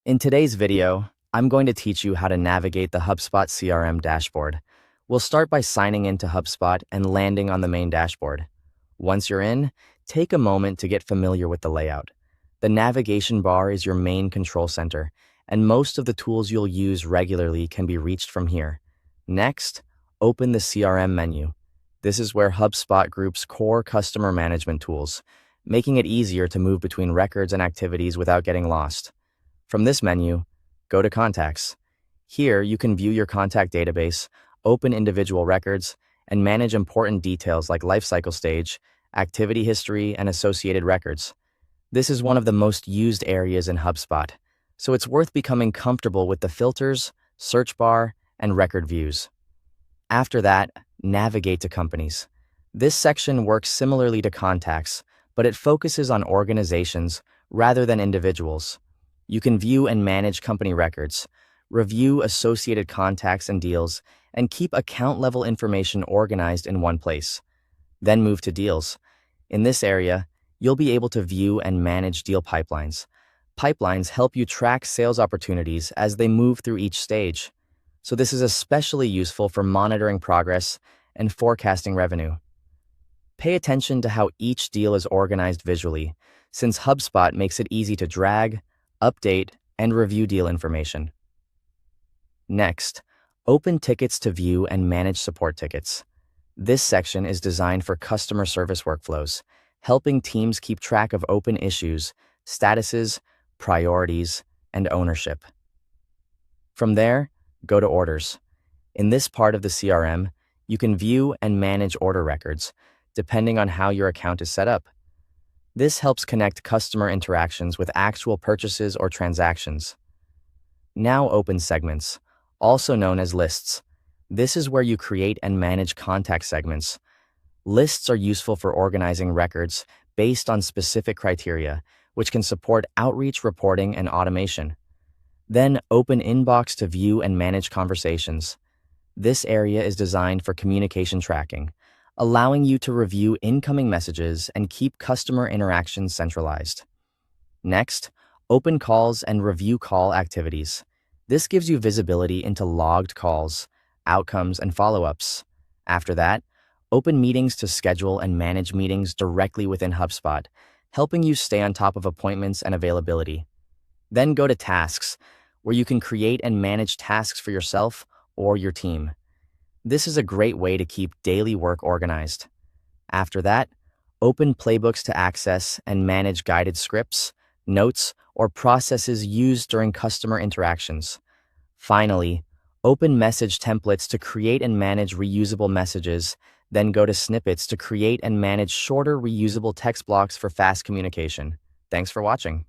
In today's video, I'm going to teach you how to navigate the HubSpot CRM dashboard. We'll start by signing into HubSpot and landing on the main dashboard. Once you're in, take a moment to get familiar with the layout. The navigation bar is your main control center, and most of the tools you'll use regularly can be reached from here. Next, open the CRM menu. This is where HubSpot groups core customer management tools, making it easier to move between records and activities without getting lost. From this menu, go to Contacts. Here, you can view your contact database, open individual records, and manage important details like lifecycle stage, activity history, and associated records. This is one of the most used areas in HubSpot, so it's worth becoming comfortable with the filters, search bar, and record views. After that, navigate to Companies. This section works similarly to Contacts, but it focuses on organizations rather than individuals. You can view and manage company records, review associated contacts and deals, and keep account-level information organized in one place. Then move to Deals. In this area, you'll be able to view and manage deal pipelines. Pipelines help you track sales opportunities as they move through each stage. So this is especially useful for monitoring progress and forecasting revenue. Pay attention to how each deal is organized visually, since HubSpot makes it easy to drag, update, and review deal information. Next, open Tickets to view and manage support tickets. This section is designed for customer service workflows, helping teams keep track of open issues, statuses, priorities, and ownership. From there, go to Orders. In this part of the CRM, you can view and manage order records, depending on how your account is set up. This helps connect customer interactions with actual purchases or transactions. Now open Segments, also known as Lists. This is where you create and manage contact segments. Lists are useful for organizing records based on specific criteria, which can support outreach reporting and automation. Then open Inbox to view and manage conversations. This area is designed for communication tracking, allowing you to review incoming messages and keep customer interactions centralized. Next, open Calls and review call activities. This gives you visibility into logged calls, outcomes, and follow-ups. After that, open Meetings to schedule and manage meetings directly within HubSpot, helping you stay on top of appointments and availability. Then go to Tasks, where you can create and manage tasks for yourself or your team. This is a great way to keep daily work organized. After that, open Playbooks to access and manage guided scripts, notes, or processes used during customer interactions. Finally, open Message Templates to create and manage reusable messages, then go to Snippets to create and manage shorter reusable text blocks for fast communication. Thanks for watching.